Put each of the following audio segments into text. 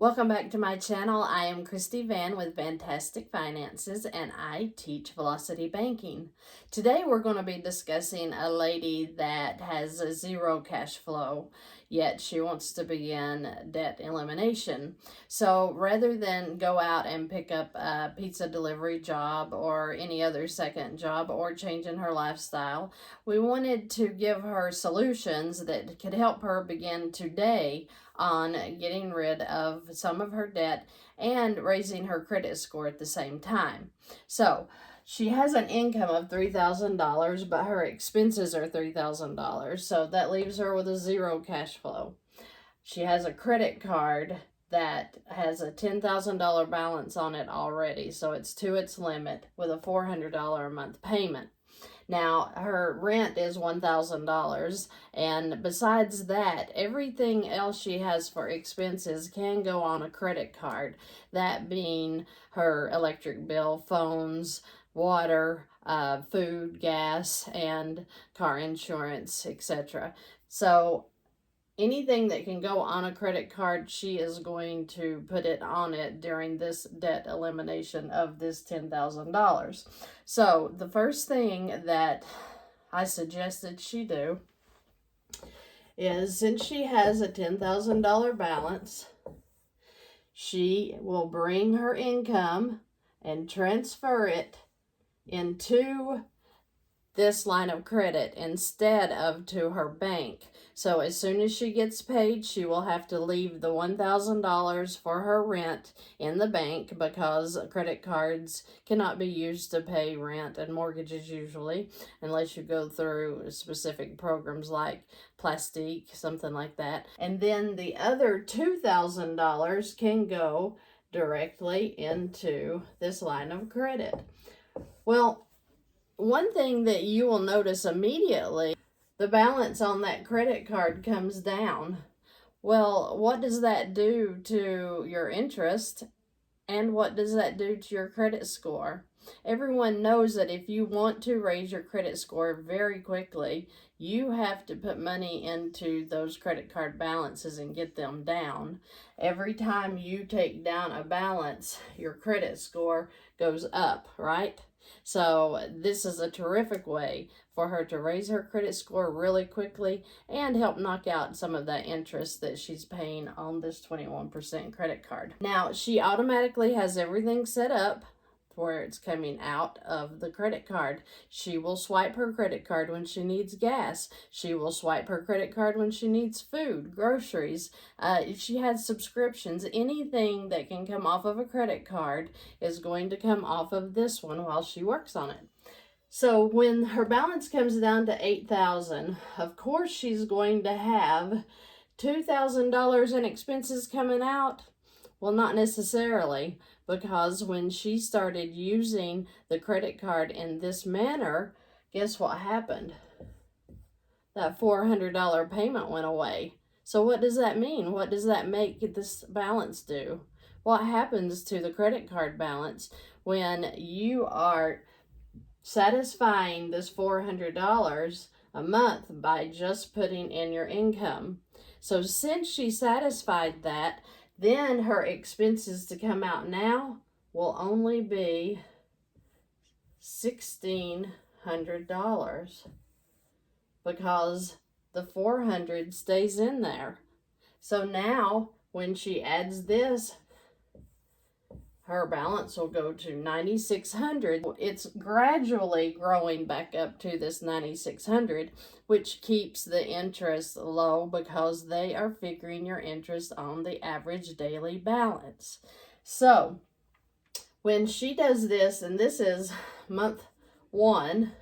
Welcome back to my channel. I am Christy Vann with VANNtastic Finances, and I teach velocity banking. Today we're going to be discussing a lady that has a zero cash flow, yet she wants to begin debt elimination. So rather than go out and pick up a pizza delivery job or any other second job or changing her lifestyle, we wanted to give her solutions that could help her begin today on getting rid of some of her debt and raising her credit score at the same time. So she has an income of $3,000, but her expenses are $3,000. So that leaves her with a zero cash flow. She has a credit card that has a $10,000 balance on it already. So it's to its limit with a $400 a month payment. Now, her rent is $1,000, and besides that, everything else she has for expenses can go on a credit card, that being her electric bill, phones, water, food, gas, and car insurance, etc. So anything that can go on a credit card, she is going to put it on it during this debt elimination of this $10,000. So the first thing that I suggested she do is, since she has a $10,000 balance, she will bring her income and transfer it into this line of credit instead of to her bank. So as soon as she gets paid, she will have to leave the $1,000 for her rent in the bank, because credit cards cannot be used to pay rent and mortgages usually, unless you go through specific programs like Plastique, something like that. And then the other $2,000 can go directly into this line of credit. Well, one thing that you will notice immediately, the balance on that credit card comes down. Well, what does that do to your interest, and what does that do to your credit score? Everyone knows that if you want to raise your credit score very quickly, you have to put money into those credit card balances and get them down. Every time you take down a balance, your credit score goes up, right? So this is a terrific way for her to raise her credit score really quickly and help knock out some of that interest that she's paying on this 21% credit card. Now, she automatically has everything set up where it's coming out of the credit card. She will swipe her credit card when she needs gas. She will swipe her credit card when she needs food, groceries. If she has subscriptions, anything that can come off of a credit card is going to come off of this one while she works on it. So when her balance comes down to $8,000, of course she's going to have $2,000 in expenses coming out. Well, not necessarily, because when she started using the credit card in this manner, guess what happened? That $400 payment went away. So what does that mean? What does that make this balance do? What happens to the credit card balance when you are satisfying this $400 a month by just putting in your income? So since she satisfied that, then her expenses to come out now will only be $1,600, because the $400 stays in there. So now when she adds this, her balance will go to $9,600. It's gradually growing back up to this $9,600, which keeps the interest low because they are figuring your interest on the average daily balance. So when she does this, and this is month 1,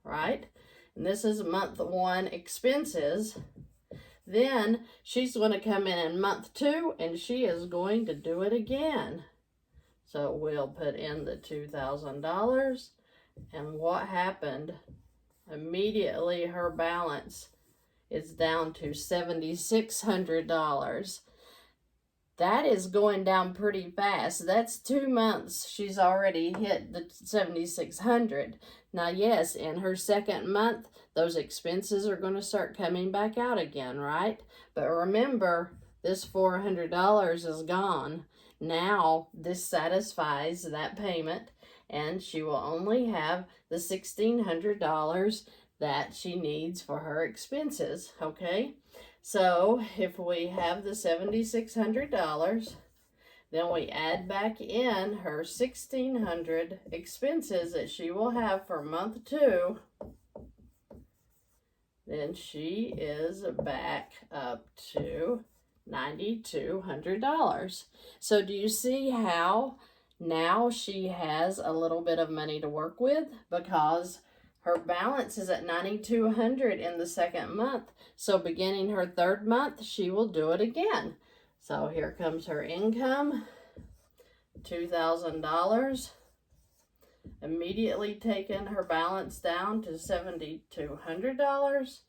right? And this is month 1 expenses. Then she's going to come in month 2, and she is going to do it again. So we'll put in the $2,000, and what happened? Immediately her balance is down to $7,600. That is going down pretty fast. That's 2 months. She's already hit the $7,600. Now, yes, in her second month, those expenses are going to start coming back out again, right? But remember, this $400 is gone. Now this satisfies that payment, and she will only have the $1,600 that she needs for her expenses, okay? So if we have the $7,600, then we add back in her $1,600 expenses that she will have for month 2. Then she is back up to $9,200. So do you see how now she has a little bit of money to work with, because her balance is at $9,200 in the second month. So beginning her 3rd month, she will do it again. So here comes her income, $2,000. Immediately taking her balance down to $7,200.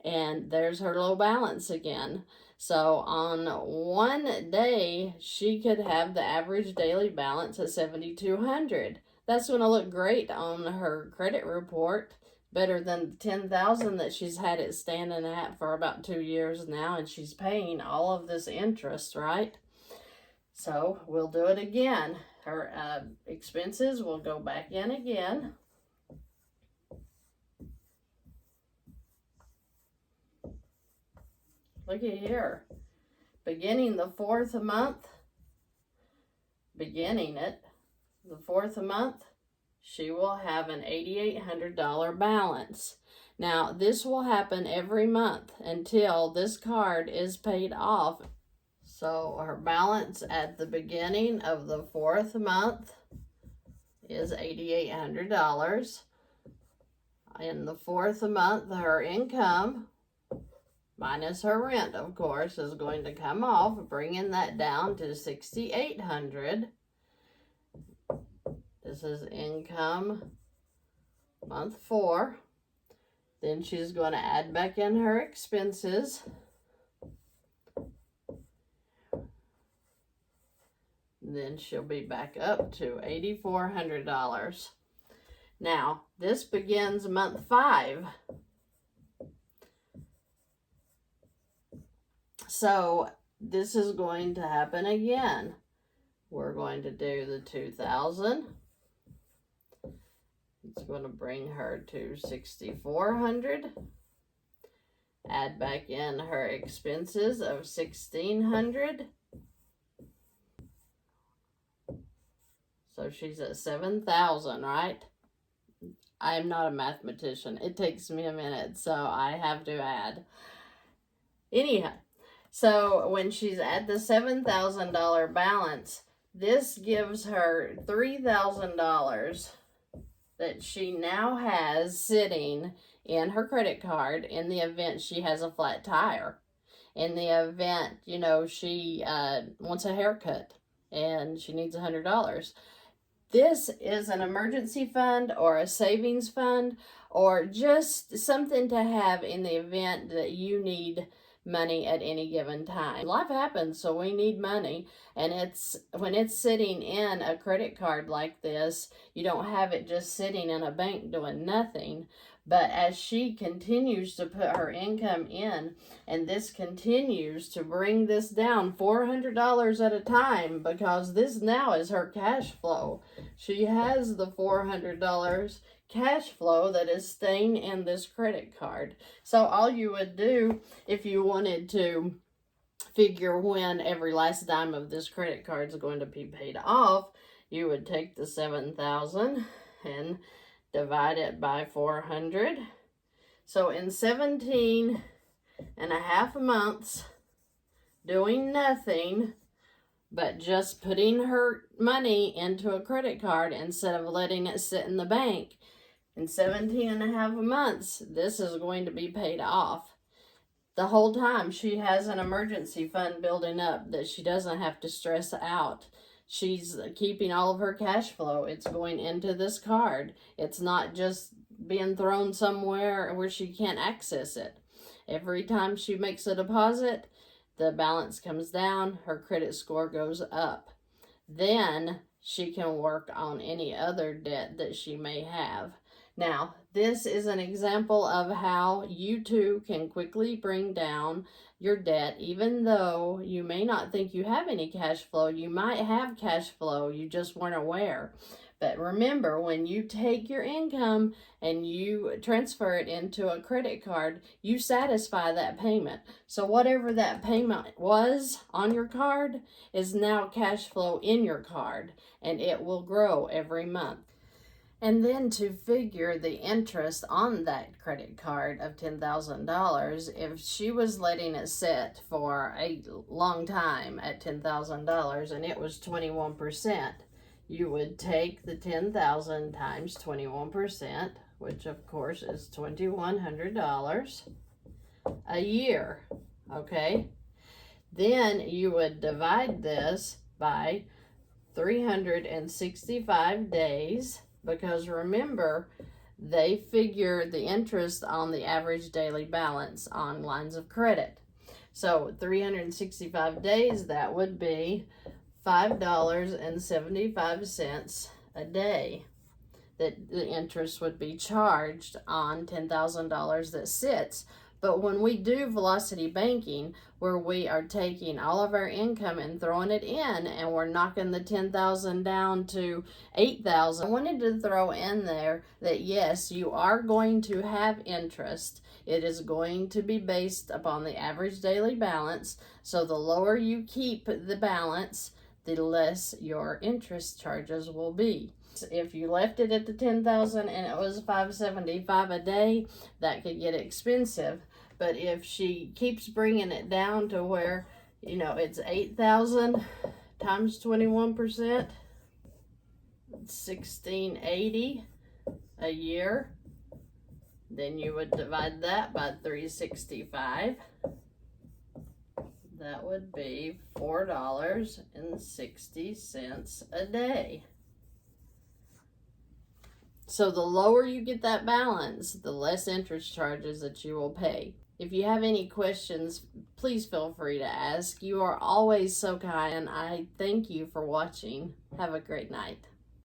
And there's her low balance again. So on one day, she could have the average daily balance at $7,200. That's going to look great on her credit report, better than the $10,000 that she's had it standing at for about 2 years now, and she's paying all of this interest, right? So we'll do it again. Her expenses will go back in again. Look at here. Beginning the 4th month, she will have an $8,800 balance. Now, this will happen every month until this card is paid off. So her balance at the beginning of the 4th month is $8,800. In the 4th month, her income, minus her rent, of course, is going to come off, bringing that down to $6,800. This is income month 4. Then she's going to add back in her expenses. Then she'll be back up to $8,400. Now, this begins month 5. So this is going to happen again. We're going to do the 2,000. It's going to bring her to $6,400. Add back in her expenses of $1,600. So she's at $7,000, right? I am not a mathematician. It takes me a minute, so I have to add. Anyhow, so when she's at the $7,000 balance, this gives her $3,000 that she now has sitting in her credit card in the event she has a flat tire. In the event, you know, she wants a haircut and she needs $100. This is an emergency fund or a savings fund, or just something to have in the event that you need money at any given time. Life happens, so we need money, and when it's sitting in a credit card like this, you don't have it just sitting in a bank doing nothing. But as she continues to put her income in, and this continues to bring this down $400 at a time, because this now is her cash flow. She has the $400 cash flow that is staying in this credit card. So all you would do if you wanted to figure when every last dime of this credit card is going to be paid off, you would take the $7,000 and divide it by 400. So in 17 and a half months doing nothing but just putting her money into a credit card instead of letting it sit in the bank, in 17 and a half months, this is going to be paid off. The whole time she has an emergency fund building up that she doesn't have to stress out. She's keeping all of her cash flow. It's going into this card. It's not just being thrown somewhere where she can't access it. Every time she makes a deposit, the balance comes down, her credit score goes up. Then she can work on any other debt that she may have. Now, this is an example of how you too can quickly bring down your debt. Even though you may not think you have any cash flow, you might have cash flow, you just weren't aware. But remember, when you take your income and you transfer it into a credit card, you satisfy that payment. So whatever that payment was on your card is now cash flow in your card, and it will grow every month. And then to figure the interest on that credit card of $10,000, if she was letting it sit for a long time at $10,000 and it was 21%, you would take the 10,000 times 21%, which of course is $2,100 a year, okay? Then you would divide this by 365 days, because remember, they figure the interest on the average daily balance on lines of credit. So 365 days, that would be $5.75 a day that the interest would be charged on $10,000 that sits. But when we do velocity banking, where we are taking all of our income and throwing it in, and we're knocking the 10,000 down to 8,000, I wanted to throw in there that yes, you are going to have interest. It is going to be based upon the average daily balance. So the lower you keep the balance, the less your interest charges will be. If you left it at the 10,000 and it was $5.75 a day, that could get expensive. But if she keeps bringing it down to where, you know, it's 8,000 times 21%, $1,680 a year, then you would divide that by 365. That would be $4.60 a day. So the lower you get that balance, the less interest charges that you will pay. If you have any questions, please feel free to ask. You are always so kind, and I thank you for watching. Have a great night.